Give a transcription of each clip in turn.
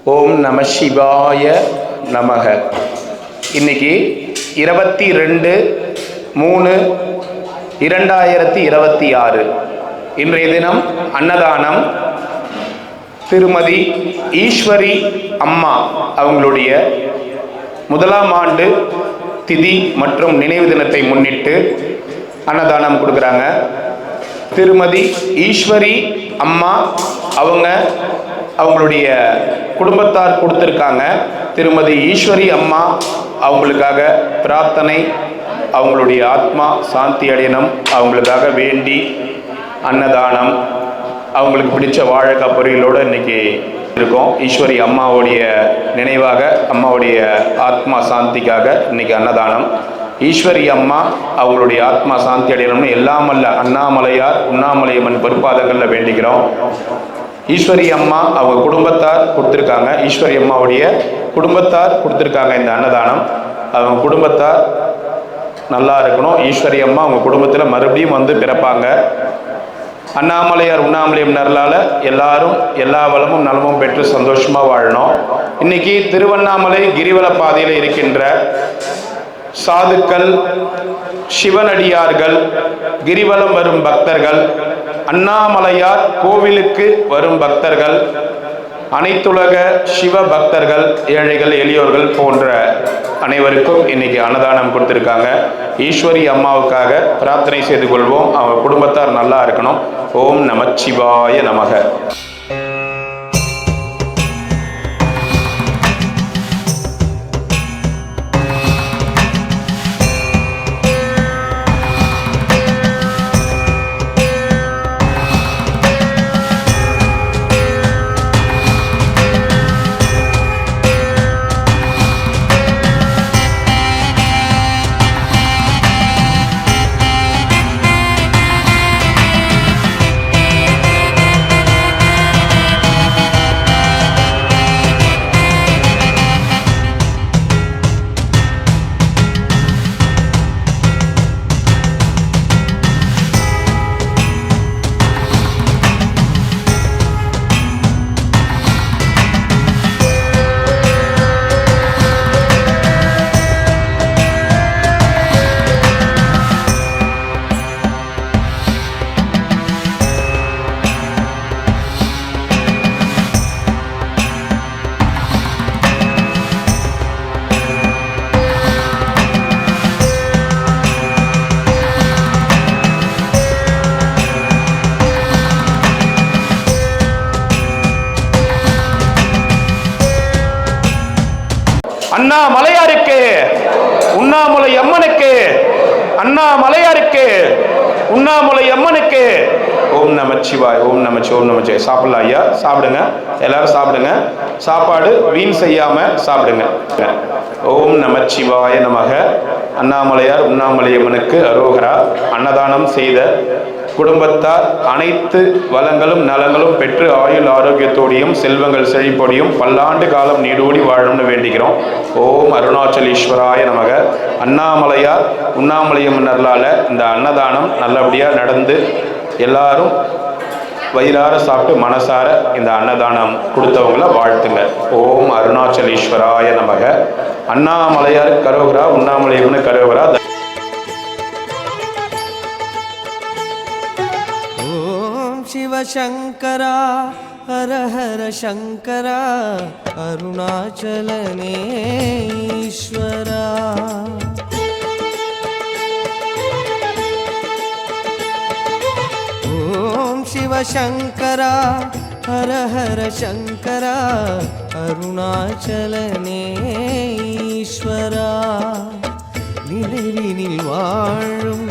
ஓம் நம சிவாய நமக. இன்னைக்கு 22/3/2026 இன்றைய தினம் அன்னதானம். திருமதி ஈஸ்வரி அம்மா அவங்களுடைய முதலாம் ஆண்டு திதி மற்றும் நினைவு தினத்தை முன்னிட்டு அன்னதானம் கொடுக்குறாங்க. திருமதி ஈஸ்வரி அம்மா அவங்களுடைய குடும்பத்தார் கொடுத்துருக்காங்க. திருமதி ஈஸ்வரி அம்மா அவங்களுக்காக பிரார்த்தனை, அவங்களுடைய ஆத்மா சாந்தி அடையணும், அவங்களுக்காக வேண்டி அன்னதானம், அவங்களுக்கு பிடிச்ச வாழைக்காய் பொரியலோடு இன்னைக்கு இருக்கோம். ஈஸ்வரி அம்மாவுடைய நினைவாக, அம்மாவுடைய ஆத்மா சாந்திக்காக இன்னைக்கு அன்னதானம். ஈஸ்வரி அம்மா அவங்களுடைய ஆத்மா சாந்தி அடையணும்னு எல்லாமல்ல அண்ணாமலையார் உண்ணாமலையம்மன் பொறுப்பாதங்களில் வேண்டிக்கிறோம். ஈஸ்வரி அம்மா அவங்க குடும்பத்தார் கொடுத்துருக்காங்க. ஈஸ்வரி அம்மாவுடைய குடும்பத்தார் கொடுத்துருக்காங்க இந்த அன்னதானம். அவங்க குடும்பத்தார் நல்லா இருக்கணும். ஈஸ்வரி அம்மா அவங்க குடும்பத்தில் மறுபடியும் வந்து பிறப்பாங்க. அண்ணாமலையார் உண்ணாமலையம்மனால எல்லாரும் எல்லா வளமும் நலமும் பெற்று சந்தோஷமாக வாழணும். இன்னைக்கு திருவண்ணாமலை கிரிவல பாதையில் இருக்கின்ற சாதுக்கள், சிவனடியார்கள், கிரிவலம் வரும் பக்தர்கள், அண்ணாமலையார் கோவிலுக்கு வரும் பக்தர்கள், அனைத்துலக சிவ பக்தர்கள், ஏழைகள், எளியோர்கள் போன்ற அனைவருக்கும் இன்னைக்கு அன்னதானம் கொடுத்துருக்காங்க. ஈஸ்வரி அம்மாவுக்காக பிரார்த்தனை செய்து கொள்வோம். அவங்க குடும்பத்தார் நல்லா இருக்கணும். ஓம் நமச்சிவாய நமக. அண்ணாமலையாருக்கு, உண்ணாமலை அம்மனுக்கு, அண்ணாமலையாருக்கு, உண்ணாமலை அம்மனுக்கு. ஓம் நமச்சிவாய், ஓம் நமச்சி, ஓம் நமச்சி. சாப்பிடலாம் ஐயா, சாப்பிடுங்க, எல்லாரும் சாப்பிடுங்க. சாப்பாடு வீண் செய்யாம சாப்பிடுங்க. ஓம் நமச்சிவாய நமக. அண்ணாமலையார் உண்ணாமலை அம்மனுக்கு அரோகரா. அன்னதானம் செய்த குடும்பத்தார் அனைத்து வளங்களும் நலங்களும் பெற்று ஆயுள் ஆரோக்கியத்தோடையும் செல்வங்கள் செழிப்போடையும் பல்லாண்டு காலம் நீடோடி வாழணும்னு வேண்டிக்கிறோம். ஓம் அருணாச்சலேஸ்வராய நமக. அண்ணாமலையார் உண்ணாமலையம்மனால இந்த அன்னதானம் நல்லபடியாக நடந்து எல்லாரும் வயிறார சாப்பிட்டு மனசார இந்த அன்னதானம் கொடுத்தவங்கள வாழ்த்துங்க. ஓம் அருணாச்சலேஸ்வராய நமக. அண்ணாமலையார் கரோகரா, உண்ணாமலையம்மனு கரோகரா. शिवशङ्करा हर हर शङ्करा अरुणाचलनेश्वरा. ॐ शिवशङ्करा हर हर शङ्करा अरुणाचलनेश्वरा. நினைவினில் வாழும்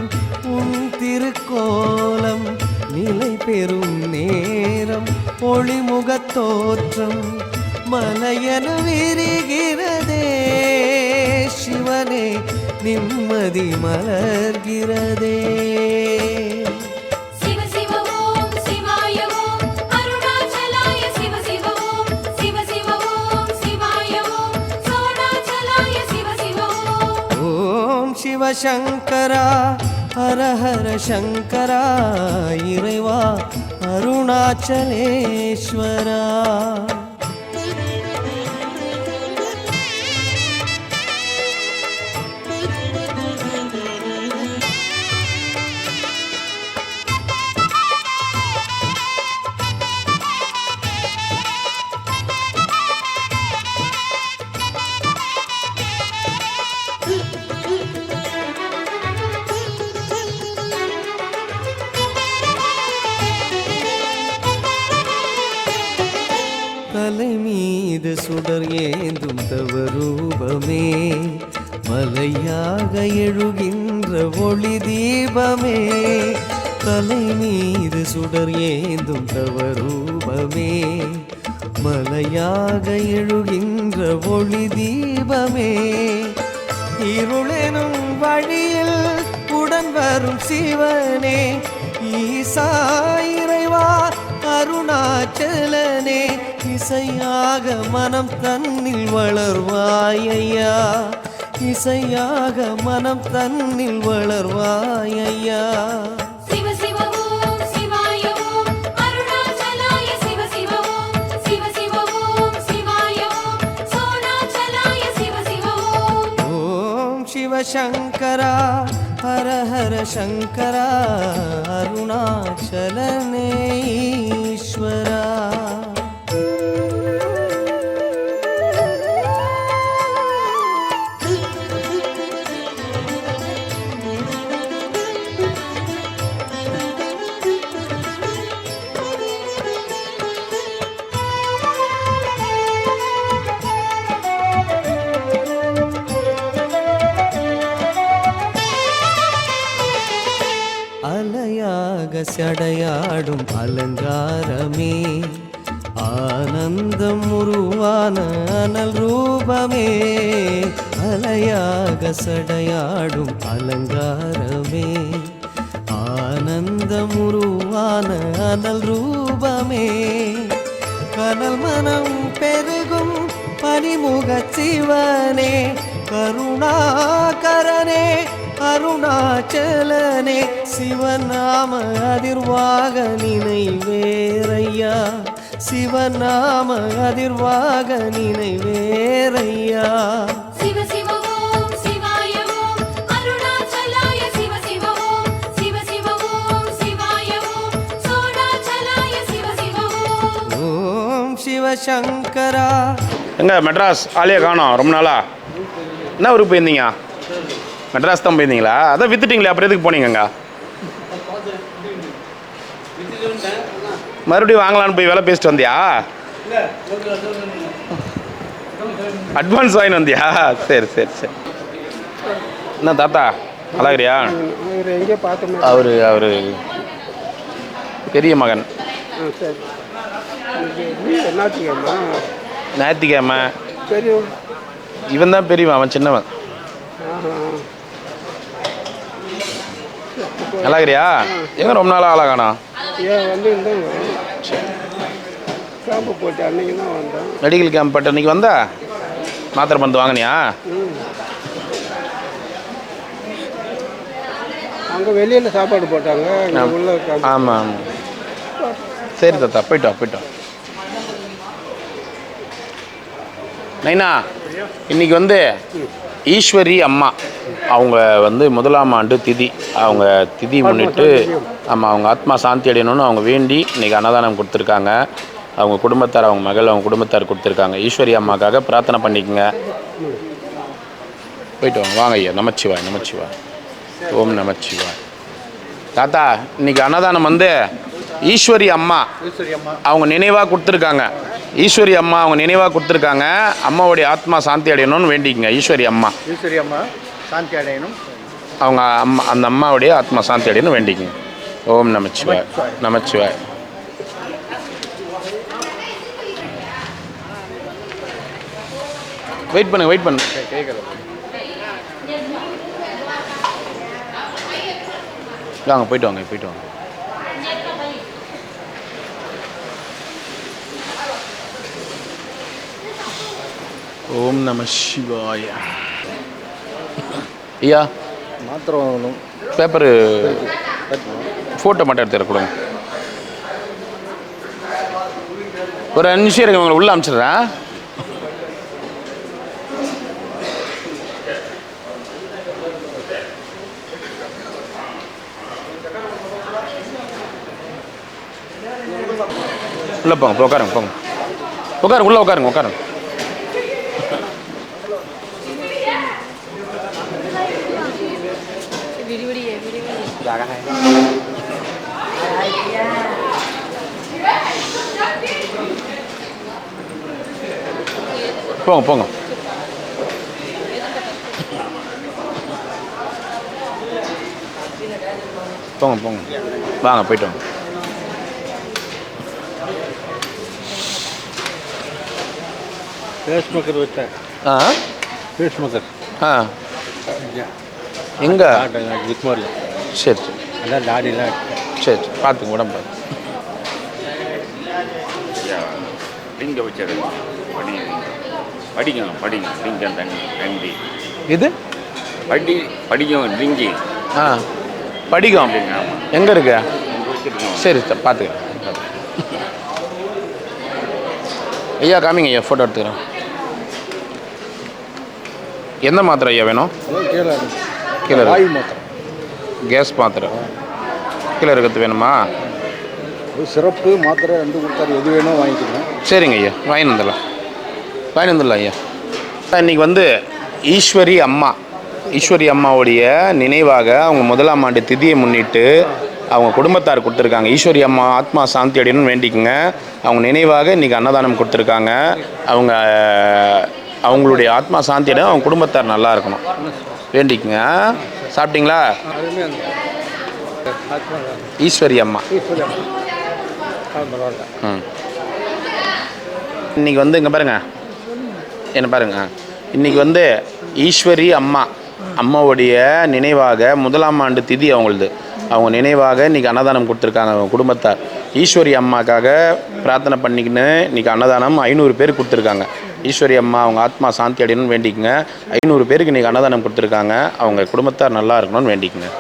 உன் திருக்கோலம் நிலை பெறும் நேரம் ஒளிமுகத் தோற்றம் மலையன விரிகிறதே. சிவனே நிம்மதி மலர்கிறதே. சிவசங்கரா ஹர ஹர சங்கரா இறைவா அருணாச்சலேஸ்வரா. தலை மீது சுடர் ஏந்தும் தவரூபமே, மலையாக எழுகின்ற ஒளி தீபமே. தலை மீது சுடர் ஏந்தும் தவரூபமே, மலையாக எழுகின்ற ஒளி தீபமே. இருளெனும் வழியில் உடன் வரும் சிவனே, ஈசா இறைவா அருணாச்சலனே. இசையாக மனம் தன்னில் வளர்வாயையா, இசையாக மனம் தன்னில் வளர்வாயையா. சிவசங்கரா ஹர ஹர சங்கரா அருணாச்சலனே ஈஸ்வரா. அலையாக சடையாடும் அலங்காரமே, ஆனந்தம் உருவான அனல் ரூபமே. அலையாக சடையாடும் அலங்காரமே, ஆனந்தம் உருவான அனல் ரூபமே. கனல் மனம் பெருகும் பனிமுக சிவனே, கருணாகரனே அருணாச்சலனே. சிவநாம அதிர்வாக நினைவேரையா, சிவநாம அதிர்வாக நினைவேரையா. ஓம் சிவசங்கரா. எங்க மெட்ராஸ் ஆலியா காணோம் ரொம்ப நாளா? என்ன ஊருக்கு போயிருந்தீங்க? மெட்ராஸ் தான் போயிருந்தீங்களா? அதான் வித்துட்டீங்களே, அப்புறம் எதுக்கு போனீங்கங்க? மறுபடியும் வாங்கலான்னு போய் வேலை பேசிட்டு வந்தியா? அட்வான்ஸ் வாங்கிட்டு வந்தியா? சரி சரி சரி. என்ன தாத்தா அழகிரியா? அவரு அவரு பெரிய மகன். ஞாயிற்றுக்கிழமை இவன் தான் பெரியவன், அவன் சின்னவன். நல்லாக்கிறியா? எங்க ரொம்ப நாளாக ஆளாகானா? மெடிக்கல் கேம்ப் போட்டு அன்னைக்கு வந்தா மாத்திரை மருந்து வாங்கினியா? அங்கே வெளியில் சாப்பாடு போட்டாங்க. ஆமாம் ஆமாம். சரி தாத்தா, போயிட்டோம் போயிட்டோம். நைனா, இன்னைக்கு வந்து ஈஸ்வரி அம்மா அவங்க வந்து 1ஆம் ஆண்டு திதி, அவங்க திதி முன்னிட்டு ஆமாம் அவங்க ஆத்மா சாந்தி அடையணும்னு அவங்க வேண்டி இன்றைக்கி அன்னதானம் கொடுத்துருக்காங்க. அவங்க குடும்பத்தார், அவங்க மகள், அவங்க குடும்பத்தார் கொடுத்துருக்காங்க. ஈஸ்வரி அம்மாக்காக பிரார்த்தனை பண்ணிக்கோங்க. போயிட்டு வாங்க. வாங்க ஐயா. நமச்சிவாய் நமச்சிவாய். ஓம் நமச்சிவாய். தாத்தா, இன்னைக்கு அன்னதானம் வந்து ஈஸ்வரி அம்மா அவங்க நினைவாக கொடுத்துருக்காங்க. ஈஸ்வரி அம்மா அவங்க நினைவாக கொடுத்துருக்காங்க. அம்மாவுடைய ஆத்மா சாந்தி அடையணும்னு வேண்டிக்கங்க. ஈஸ்வரி அம்மா சாந்தி அடையணும். அவங்க அம்மா, அந்த அம்மாவுடைய ஆத்மா சாந்தி அடையணும் வேண்டிக்கங்க. ஓம் நமச்சிவாய் நமச்சிவாய். வெயிட் பண்ணுங்க வெயிட் பண்ணுங்க. வாங்க போயிட்டு வாங்க போயிட்டு வாங்க. ஓம் நம சிவாய. ஐயா மாத்திரை வாங்கணும். பேப்பரு ஃபோட்டோ மட்டும் எடுத்து கொடுங்க. ஒரு 5 நிமிஷம் இருக்கு, உங்களை உள்ளே அனுப்பிச்சிடுறேன். உள்ளே போங்க, உட்காருங்க போங்க, உட்காருங்க, உள்ளே உட்காருங்க உட்காருங்க. போங்க போங்க. போங்க போங்க வாங்க போயிட்டு வாங்க. பேஸ்மேக்கர் வச்சேன். ஆ பேஸ்மேக்கர் ஆ எங்கே? ஜிக்மோரில். சரி சரி அதான் டாடிலாம் சரி சரி பார்த்துங்க உடம்பு பார்த்து. லிங்க வச்சது படிங்க படிங்க லிங்கம் தண்ணி இது படிக்கும் லிங்கி ஆ படிக்கும் எங்கே இருக்கு? வச்சுருக்கோம். சரி சார் பார்த்துக்கிறேன். ஐயா காமிங்க ஐயா, ஃபோட்டோ எடுத்துக்கிறேன். எந்த மாத்திரை ஐயா வேணும்? கீழே கீழே வாயு இருக்கு. மாத்திரம். கேஸ் மாத்திரை கீழே இருக்கிறது வேணுமா? சிறப்பு மாத்திரை 2 கொடுத்தாரு. எது வேணும் வாங்கிக்கணும். சரிங்க ஐயா, வாங்கி வந்துடலாம் ஐயா. இன்றைக்கி வந்து ஈஸ்வரி அம்மாவுடைய நினைவாக அவங்க 1ஆம் ஆண்டு திதியை முன்னிட்டு அவங்க குடும்பத்தார் கொடுத்துருக்காங்க. ஈஸ்வரி அம்மா ஆத்மா சாந்தி அடையணும்னு வேண்டிக்குங்க. அவங்க நினைவாக இன்றைக்கி அன்னதானம் கொடுத்துருக்காங்க. அவங்களுடைய ஆத்மா சாந்தி அடைய அவங்க குடும்பத்தார் நல்லா இருக்கணும் வேண்டிக்குங்க. சாப்பிட்டீங்களா? ஈஸ்வரி அம்மா. ம் இன்றைக்கி வந்து இங்கே பாருங்கள், என்ன பாருங்கள், இன்றைக்கி வந்து ஈஸ்வரி அம்மாவுடைய நினைவாக 1ஆம் ஆண்டு திதி அவங்களது. அவங்க நினைவாக இன்றைக்கி அன்னதானம் கொடுத்துருக்காங்க அவங்க குடும்பத்தார். ஈஸ்வரி அம்மாக்காக பிரார்த்தனை பண்ணிக்கின்னு இன்றைக்கி அன்னதானம் 500 பேர் கொடுத்துருக்காங்க. ஈஸ்வரி அம்மா அவங்க ஆத்மா சாந்தி அடையணும்னு வேண்டிக்குங்க. 500 பேருக்கு இன்றைக்கி அன்னதானம் கொடுத்துருக்காங்க. அவங்க குடும்பத்தார் நல்லா இருக்கணும்னு வேண்டிக்குங்க.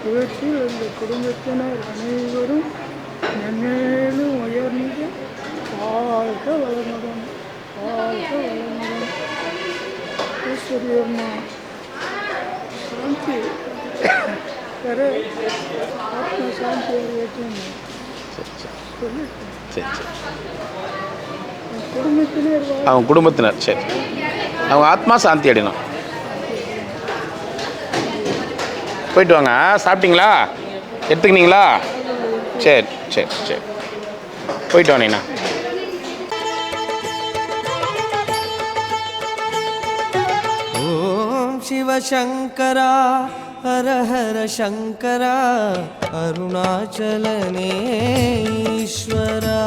இவற்றில் அந்த குடும்பத்தினர் அனைவரும் மென்மேலும் உயர்ந்து வாழ்க வளமுடன் ஈஸ்வரியம்மா சாந்தி பெற ஆத்ம சாந்தி அடையட்டும் சரி குடும்பத்தினர் அவங்க குடும்பத்தினர் சரி அவங்க ஆத்மா சாந்தி அடையணும். போயிட்டு வாங்க. சாப்பிட்டீங்களா? எடுத்துக்கினீங்களா? சரி சரி சரி போயிட்டு வாங்கண்ணா. ஓம் சிவசங்கரா ஹர ஹர சங்கரா அருணாச்சலனே ஈஸ்வரா.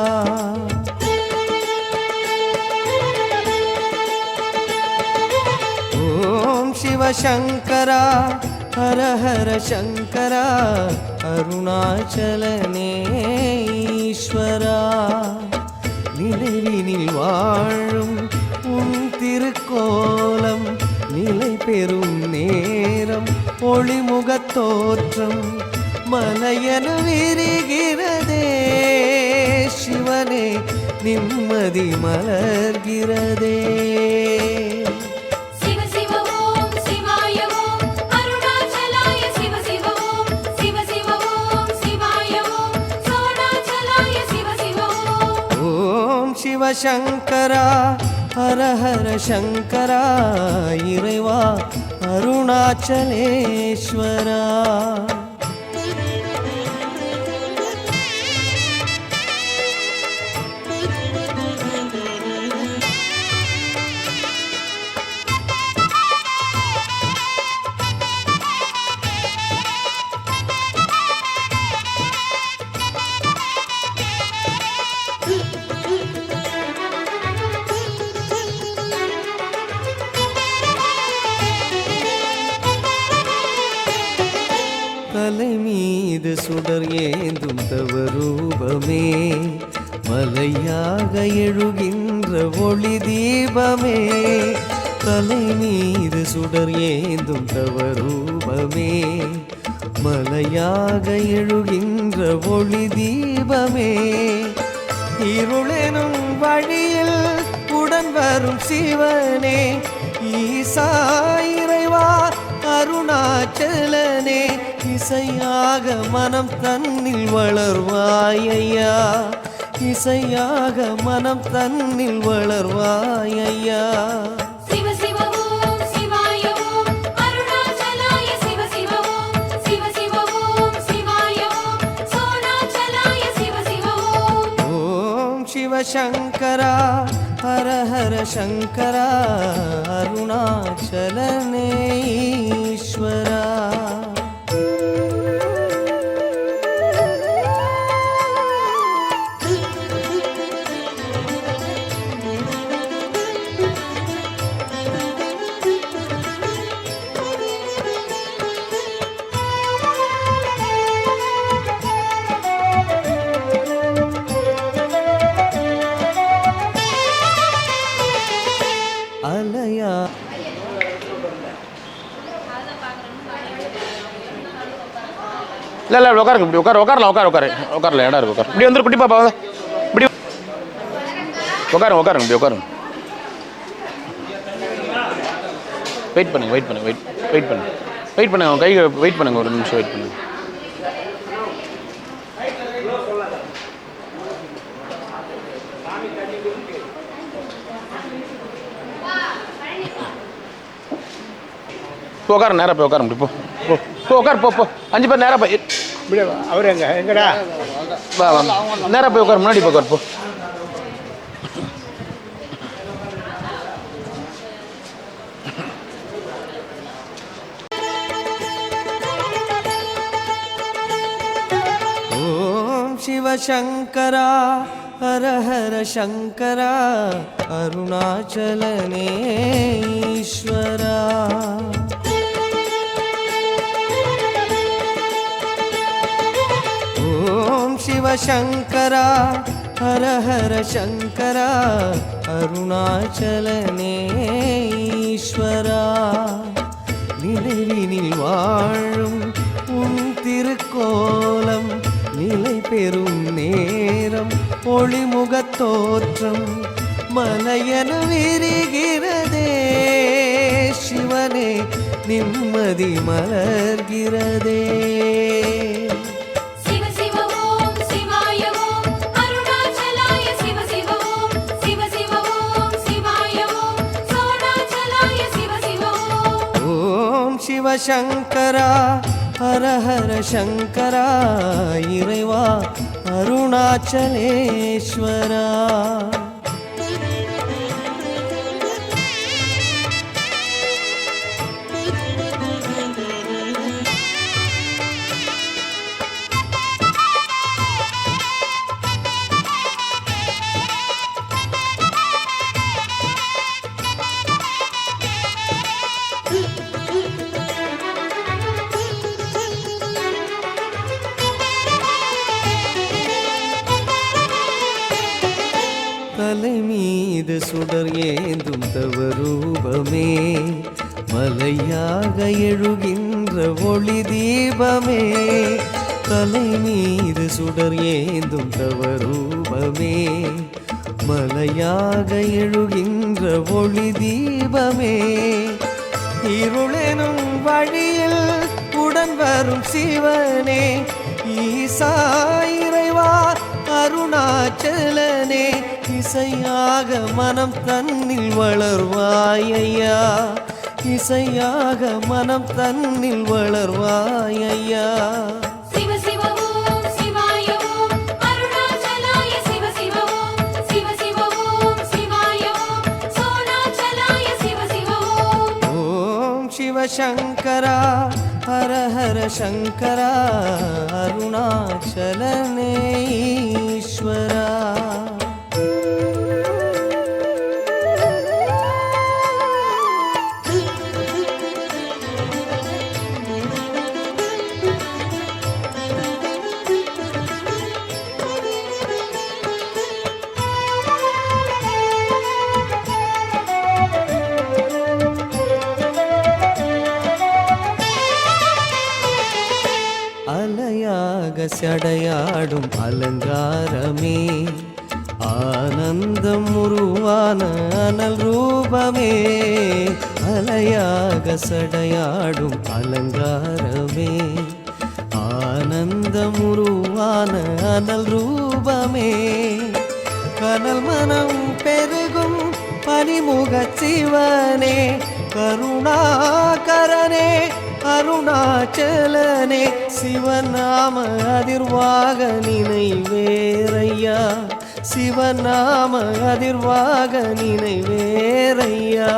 ஓம் சிவசங்கரா ஹர ஹர சங்கரா அருணாச்சலனே ஈஸ்வரா. நினைவினில் வாழும் உன் திருக்கோலம் நிலை பெறும் நேரம் ஒளிமுகத் தோற்றம் மலையன விரிகிறதே சிவனே நிம்மதி மலர்கிறதே. சிவசங்கரா ஹர ஹர சங்கரா இறைவா அருணாச்சலேஸ்வரா. தலை மீது சுடர் ஏந்தும் தவரூபமே மலையாக எழுகின்ற ஒளி தீபமே. தலை மீது சுடர் ஏந்தும் தவரூபமே மலையாக எழுகின்ற ஒளி தீபமே. இருளெனும் வழியில் உடன் வரும் சிவனே ஈசா இறைவா அருணாச்சலனே. இசையாக மனம் தன்னில் வளர்வாயையா இசையாக மனம் தன்னில் வளர்வாயையா. சிவ சிவ ஓம் சிவாய சிவசங்கரா ஹர ஹர சங்கரா அருணாச்சலனே ஈஸ்வரா. அலையா இல்லை உட்காருங்க, இப்படி உட்காரலாம், உட்காரல, இடம் இருக்கு, உட்காரு. இப்படி வந்துரு குட்டி பாப்பா, இப்படி உட்காருங்க, இப்படி உட்காருங்க. வெயிட் பண்ணுங்க, கை வெயிட் பண்ணுங்க, ஒரு நிமிஷம் வெயிட் பண்ணுங்க. உட்கார, நேராக போய் உட்கார முடியும். போ உட்கார், போ 5 பேர் நேராக போய். அவர் எங்கடா வா நேராக போய் உட்கார், முன்னாடி போய் உட்கார், போ. ஓம் சிவசங்கரா ஹர ஹர சங்கரா அருணாச்சலனே ஈஸ்வரா. ஓம் சிவசங்கரா ஹர ஹர சங்கரா அருணாச்சலனே ஈஸ்வரா. நினைவினில் வாழும் உன் திருக்கோலம் நிலை பெறும் நேரம் ஒளிமுகத் தோற்றம் மலையன விரிகிறதே சிவனே நிம்மதி மலர்கிறதே. சிவசங்கரா ஹர ஹர சங்கரா இறைவா அருணாச்சலேஸ்வரா. தலை மீது சுடர் ஏந்தும் தவரூபமே மலையாக எழுகின்ற ஒளி தீபமே. தலை மீது சுடர் ஏந்தும் தவரூபமே மலையாக எழுகின்ற ஒளி தீபமே. இருளெனும் வழியில் உடன் வரும் சிவனே ஈசா இறைவா அருணாச்சலனே. இசையாக மனம் தன்னில் வளர்வாயையா, இசையாக மனம் தன்னில் வளர்வாயையா. ஓம் சிவசங்கரா ஹர ஹர சங்கரா அருணாச்சலனே ஈஸ்வரா. அலையாக சடையாடும் அலங்காரமே ஆனந்தம் உருவான அனல் ரூபமே. அலையாக சடையாடும் அலங்காரமே ஆனந்தம் உருவான அனல் ரூபமே. கனல் மனம் பெருகும் பனிமுக சிவனே கருணாகரனே அருணாச்சலனே. சிவநாம அதிர்வாக நினைவேரையா சிவநாம அதிர்வாக நினைவேரையா.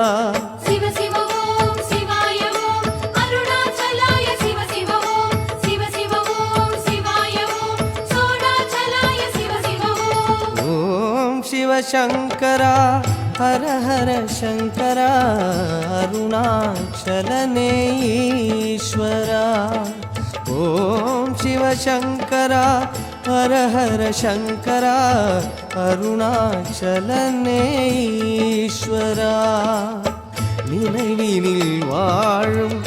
சிவ சிவ ஓம் சிவாய ஓம் அருணாச்சலாய சிவ சிவ ஓம் சிவ சிவ ஓம் சிவாய ஓம் சோணாச்சலாய சிவ சிவ ஓம். ஓம் சிவசங்கரா ஹர ஹர சங்கரா அருணாச்சலனே ஈஸ்வரா. ஓம் சிவசங்கரா ஹர ஹர சங்கரா அருணாச்சலனே ஈஸ்வரா. நினைவினில் வாழும்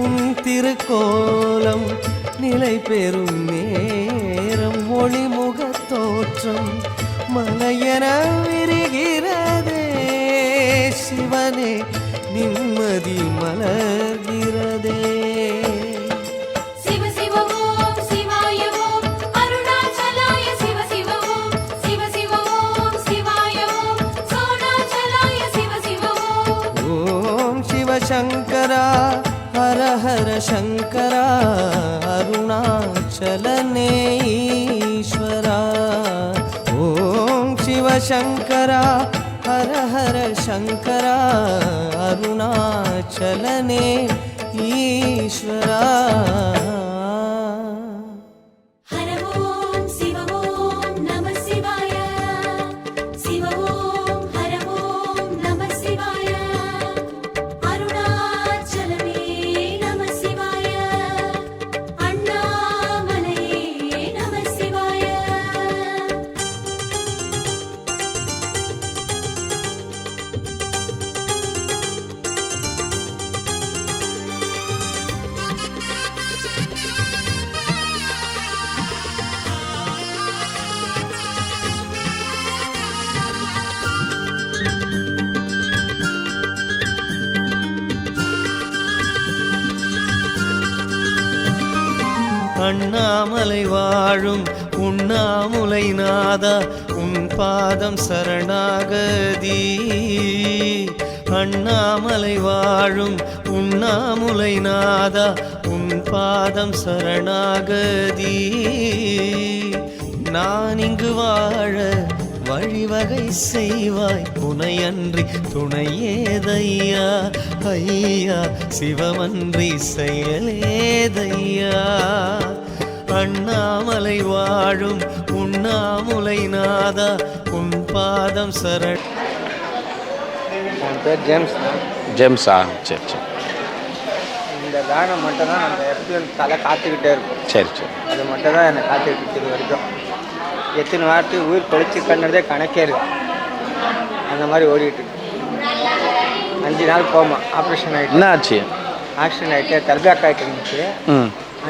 உன் திருக்கோலம் நிலை பெறும் நேரம் ஒளிமுகத் தோற்றம் மலையென விரிகிறதே. சிவனே நிம்மதி மலர்கிறதே. சிவ சிவ ஓம் சிவாய ஓம் அருணாச்சலாய சிவ சிவ ஓம் சிவ சிவ ஓம் சிவாய ஓம் சோணாச்சலாய சிவ சிவ ஓம். ஓம் சிவசங்கரா ஹர ஹர சங்கரா அருணாச்சலனே ஈஸ்வரா. ஓம் சிவசங்கரா ஹர ஹர சங்கரா அருணாச்சலனே ஈஸ்வரா. ஹர ஓம் சிவ ஓம் நம சிவாய சிவ ஓம் ஹர ஓம் நம சிவாய அருணாச்சலமே நம சிவாய அண்ணாமலையே நம சிவாய. அண்ணாமலை வாழும் உண்ணாமுலை நாதா உன் பாதம் சரணாகதி. அண்ணாமலை வாழும் உண்ணாமுலை நாதா உன் பாதம் சரணாகதி. நான் இங்கு வாழ வழிவகை செய்வாய் துணையன்றி துணையேதையா. ஐயா சிவமன்றி செயலேதையா. அண்ணாமலை வாழும் உண்ணாமுலை நாதா உன் பாதம் சரண். என் பேர் ஜேம்ஸ் தான். ஜேம்ஸா? சரி சரி இந்த கானம் மட்டும் தான் நம்ம எப்பயும் தலை காத்துக்கிட்டே இருக்கும். சரி சரி. அது மட்டும் தான் என்னை காத்துக்கிட்டு இது வரைக்கும். எத்தனை வாரத்து உயிர் பொழிச்சு கண்ணதே கணக்கே இருக்கு. அந்த மாதிரி ஓடிட்டு இருக்கு. 5 நாள் கோமா ஆப்ரேஷன் ஆகிட்டு. என்ன ஆச்சு? ஆக்சிடென்ட் ஆகிட்டு கல்பேக் ஆகிட்டு இருந்துச்சு.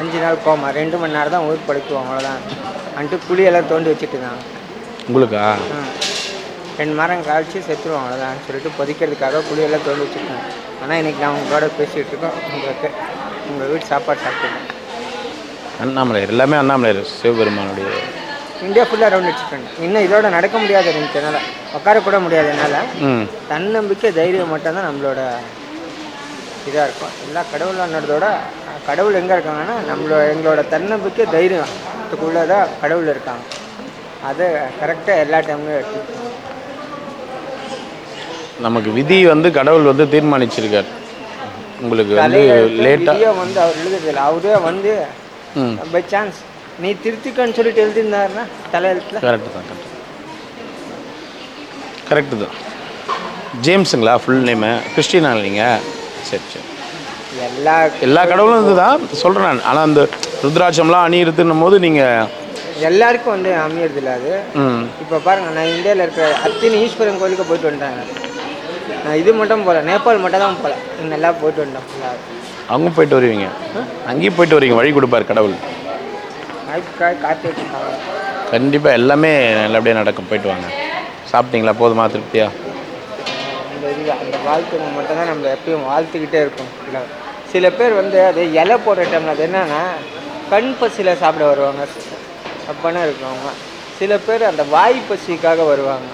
5 நாள் கோமா. 2 மணி நேரம் தான் உயிர் படைக்குவோம், அவ்வளோதான். அன்ட்டு குழியெல்லாம் தோண்டி வச்சுட்டு இருந்தாங்க. உங்களுக்கா? 2 மரம் கழிச்சு செத்துருவோம், அவ்வளோதான் சொல்லிட்டு பொதிக்கிறதுக்காக குழியெல்லாம் தோண்டி வச்சுருக்காங்க. ஆனால் இன்றைக்கி நான் உங்களோட பேசிகிட்டு இருக்கோம். உங்களுக்கு உங்கள் வீட்டு சாப்பாடு சாப்பிட்டுருக்கேன். அண்ணாமலையார் எல்லாமே அண்ணாமலையார் சிவபெருமானுடைய. இந்தியா ஃபுல்லாக ரவுண்ட் அடிச்சுட்டேன். இன்னும் இதோட நடக்க முடியாது எனக்கு. என்னால் உட்காரக்கூட முடியாது. என்னால் தன்னம்பிக்கை தைரியம் மட்டும்தான் நம்மளோட இதாக இருக்கும். எல்லா கடவுளானதோட கடவுள் எங்கே இருக்காங்கன்னா எங்களோட தன்னம்பிக்கை தைரியத்துக்குள்ளே தான் கடவுள் இருக்காங்க. அதை கரெக்டாக எல்லா டைம்லையும் எடுத்து நமக்கு விதி வந்து கடவுள் வந்து தீர்மானிச்சிருக்கார். உங்களுக்கு வந்து லேட்டாக வந்து அவர் எழுதுறதில்ல. அவரே வந்து பை சான்ஸ் நீ திருத்திக்கன்னு சொல்லிட்டு எழுதியிருந்தாருன்னா தலையெழுத்துல. கரெக்டு தான், கரெக்டு தான். ஜேம்ஸுங்களா ஃபுல் நேமு? கிறிஸ்டினா நீங்கள்? சரி சரி. எல்லா கடவுளும் இது தான் சொல்கிறேன் நான். ஆனால் அந்த ருத்ராட்சம்லாம் அணியிருத்துன்னும் போது நீங்கள் எல்லாருக்கும் வந்து அமையறதில்ல அது. இப்போ பாருங்கள், நான் இந்தியாவில் இருக்கிற அத்தனை ஈஸ்வரன் கோயிலுக்கு போயிட்டு வந்துட்டேன். நான் இது மட்டும் போகல, நேபாள் மட்டும் தான் போகல. இன்னெல்லாம் போயிட்டு வந்துட்டேன் ஃபுல்லாக. அவங்க போயிட்டு வருவீங்க, அங்கேயும் போயிட்டு வருவீங்க. வழி கொடுப்பார் கடவுள். காத்து வச்சுருக்காங்க. கண்டிப்பாக எல்லாமே நல்லபடியாக நடக்கும். போயிட்டு வாங்க. சாப்பிட்டீங்களா? போதுமா? திருப்தியா? அந்த வாழ்த்துங்க மட்டும்தான் நம்ம எப்பயும் வாழ்த்துக்கிட்டே இருக்கும். சில பேர் வந்து அது இலை போடுற டைமில் அது என்னன்னா கண் பசியில் சாப்பிட வருவாங்க, அப்போனா இருக்கிறவங்க. சில பேர் அந்த வாய் பசிக்காக வருவாங்க.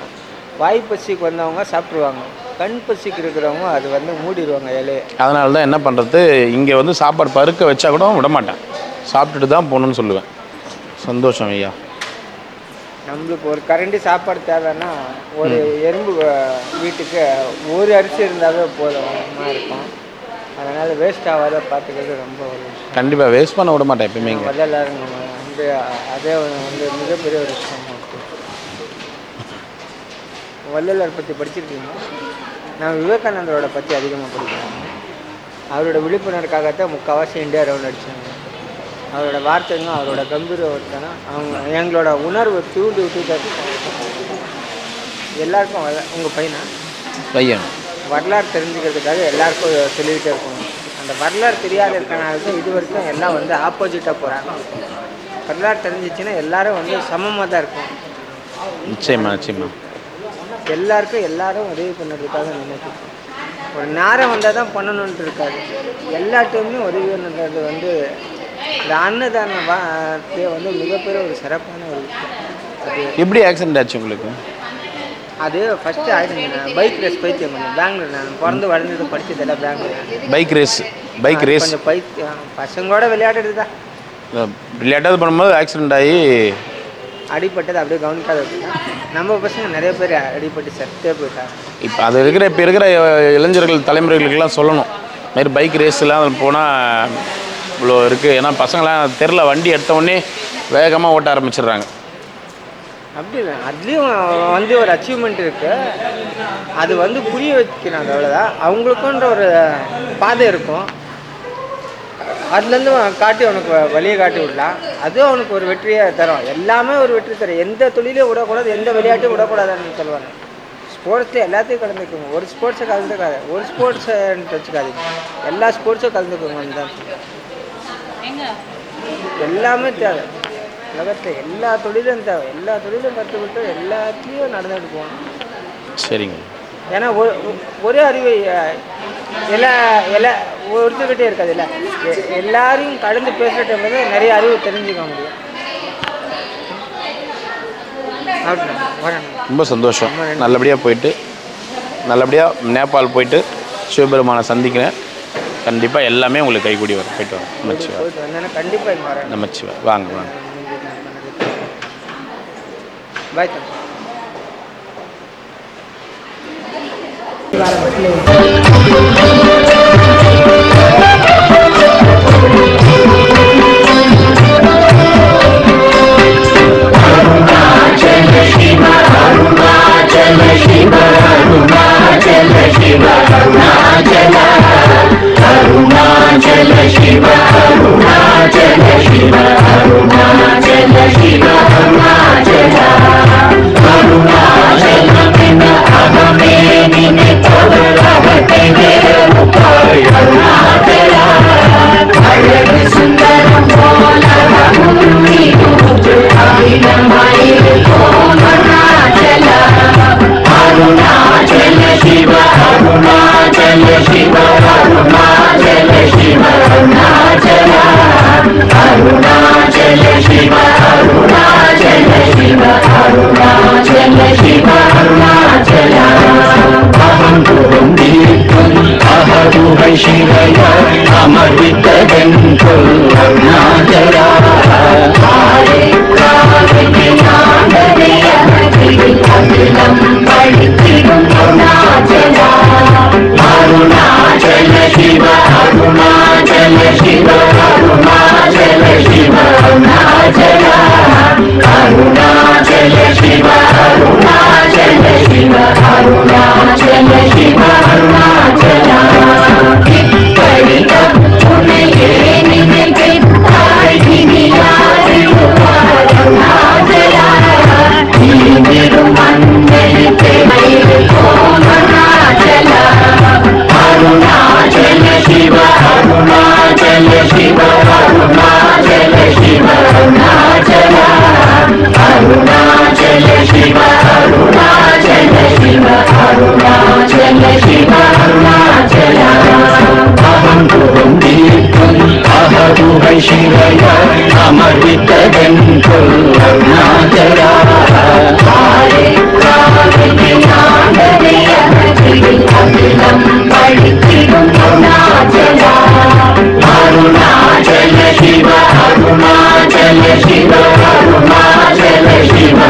வாய் பசிக்கு வந்தவங்க சாப்பிட்ருவாங்க. கண் பசிக்கு இருக்கிறவங்க அது வந்து மூடிடுவாங்க இலையை. அதனால தான் என்ன பண்ணுறது, இங்கே வந்து சாப்பாடு பருக்க வச்சா கூட விட மாட்டேன், சாப்பிட்டுட்டு தான் போகணுன்னு சொல்லுவேன். சந்தோஷம் ஐயா. நம்மளுக்கு ஒரு கரண்டி சாப்பாடு தேவைன்னா ஒரு எறும்பு வீட்டுக்கு ஒரு அரிசி இருந்தாவே போதும் இருக்கும். அதனால் வேஸ்ட் ஆகாத பார்த்துக்கிறது ரொம்ப ஒரு விஷயம். கண்டிப்பாக வேஸ்ட் பண்ண விட மாட்டேன் எப்பயுமே இங்கே. வள்ளலாருங்க வந்து அதே வந்து மிகப்பெரிய ஒரு விஷயம். வள்ளலார் பற்றி படிச்சிருக்கீங்க? நான் விவேகானந்தரோட பற்றி அதிகமாக படிக்கிறேன். அவரோட விழிப்புணர்வுக்காகத்தான் முக்கால்வாசி இந்தியா ரவுண்ட் அடித்தாங்க. அவரோட வார்த்தைங்க அவரோட கம்பீரத்தனம் அவங்க எங்களோட உணர்வை தூண்டி விட்டு எல்லாருக்கும் உங்கள் பையன் வரலாறு தெரிஞ்சுக்கிறதுக்காக எல்லாருக்கும் சொல்லிக்கிட்டே இருக்கணும். அந்த வரலாறு தெரியாத இருக்கனால தான் இது வரைக்கும் எல்லாம் வந்து ஆப்போசிட்டாக போகிறாங்க. வரலாறு தெரிஞ்சிச்சுன்னா எல்லாரும் வந்து சமமாக தான் இருக்கும். நிச்சயமா எல்லாருக்கும் எல்லாரும் உதவி பண்ணுறதுக்காக நினைக்கிறேன். ஒரு நேரம் வந்தால் தான் பண்ணணுன்ட்டு இருக்காது. எல்லா டைம்லையும் உதவி பண்ணுறது வந்து இந்த அன்னதான வந்து மிகப்பெரிய ஒரு சிறப்பான ஒரு விஷயம். எப்படி ஆக்சிடென்ட் ஆச்சு உங்களுக்கு? அது ஃபஸ்ட்டு ஆகிடுங்க. பைக் ரேஸ் பைத்தியம் பண்ணேன் பெங்களூர். நான் பிறந்து வளர்ந்தது படித்ததெல்லாம் பெங்களூர். பைக் ரேஸ் கொஞ்சம் பைத்தியம் பசங்களோட விளையாடுறது தான். விளையாட்டாவது பண்ணும்போது ஆக்சிடென்ட் ஆகி அடிப்பட்டது அப்படியே கவனிக்காத விட்டுட்டேன். நம்ம பசங்க நிறைய பேர் அடிப்பட்டு செத்தே போயிட்டாங்க. இப்போ அது இப்போ இருக்கிற இளைஞர்கள் தலைமுறைகளுக்கெல்லாம் சொல்லணும். மாதிரி பைக் ரேஸ்லாம் போனால் இவ்வளோ இருக்குது. ஏன்னா பசங்களாம் தெரில வண்டி எடுத்த உடனே வேகமாக ஓட்ட ஆரம்பிச்சிடுறாங்க. அப்படி இல்லை, அதுலேயும் வந்து ஒரு அச்சீவ்மெண்ட் இருக்குது. அது வந்து புரிய வைக்கிறாங்க, அவ்வளோதான். அவங்களுக்குன்ற ஒரு பாதை இருக்கும். அதுலேருந்து காட்டி அவனுக்கு வழியை காட்டி விடலாம். அதுவும் அவனுக்கு ஒரு வெற்றியை தரும். எல்லாமே ஒரு வெற்றி தரும். எந்த தொழிலையும் விடக்கூடாது, எந்த விளையாட்டையும் விடக்கூடாதுன்னு சொல்லுவாங்க. ஸ்போர்ட்ஸில் எல்லாத்தையும் கலந்துக்குங்க. ஒரு ஸ்போர்ட்ஸை கலந்துக்காது, ஒரு ஸ்போர்ட்ஸை வச்சுக்காதீங்க. எல்லா ஸ்போர்ட்ஸும் கலந்துக்குங்கன்னு தான் எல்லாமே தேவை. உலகத்தில் எல்லா தொழிலும் தேவை. எல்லா தொழிலும் கற்றுக்கிட்டு எல்லாத்தையும் நடந்துட்டு போகணும். சரிங்க. ஏன்னா ஒரே அறிவை ஒருத்தர்கிட்டே இருக்காது. இல்லை, எல்லாரையும் கலந்து பேசுகிற டைம்ல நிறைய அறிவு தெரிஞ்சுக்க முடியும். ரொம்ப சந்தோஷம். நல்லபடியாக போயிட்டு நல்லபடியாக நேபாள் போயிட்டு சிவபெருமானை சந்திக்கிறேன். கண்டிப்பாக எல்லாமே உங்களுக்கு கைகூடி வரும். போயிட்டு வாங்க. நமச்சிவாய். கண்டிப்பாக நமச்சிவாய். வாங்க. பாய். Shiva, Arunachal Shiva,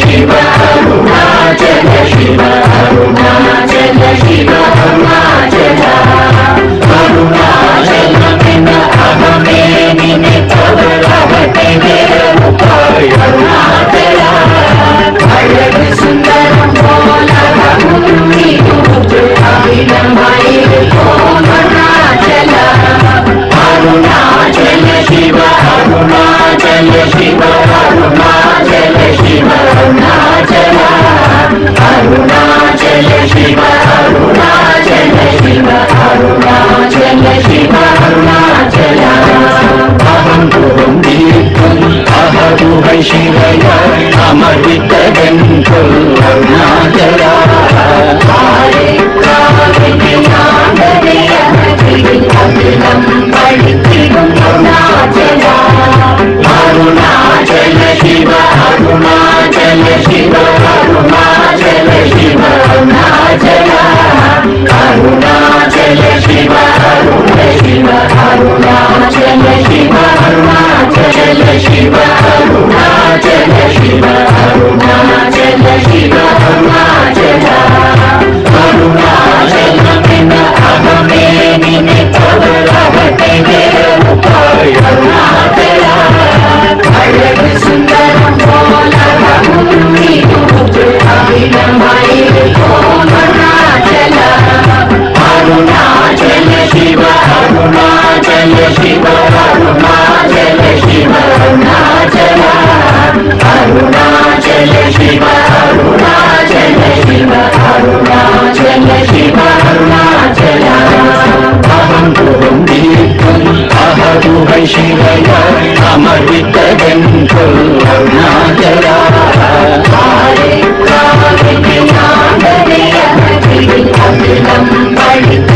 Shiv Arunachal Shiv Arunachal Shiv Arunachal Arunachal बिन अहमे निने तव रहते उपाय अरुणाचल अழகு சுந்தரம் போல முருகி கூட்டு அகிலமாய் அருணாச்சல अरुणाचल शिव अरुणाचल शिव अरुणाचल शिव अरुणाचल अरुणाचल शिव अरुणाचल शिव अरुणाचल शिव अरुणाचल अहं गुरुं दीप्तुं अहदुहै शिवय अमृतगन्तुं अरुणाचल आरे काविनादरे अखिलं पठितिं अरुणाचल अरुणाचल शिव अरुणाचल शिव अरुणाचल शिव अरुणाचल अरुणाचल शिव शिव अरुणाचल शिव अरुणाचल शिव अरुणाचल शिव अरुणाचल शिव अरुणाचल अरुणाचल बिन अहमे निने तव रहते उपाय अरुणाचल अழகு சுந்தரம் போல முருகி கூட்டு அகிலமாய் அருணாச்சல अरुणाचल शिव अरुणाचल शिव अरुणाचल शिव अरुणाचल अरुणाचल शिव अरुणाचल शिव अरुणाचल शिव अरुणाचल अहं गुरुं दीप्तुं अहदुहै शिवय अमृतगन्तुं अरुणाचल आरे काविनादरे अखिलं पठितिं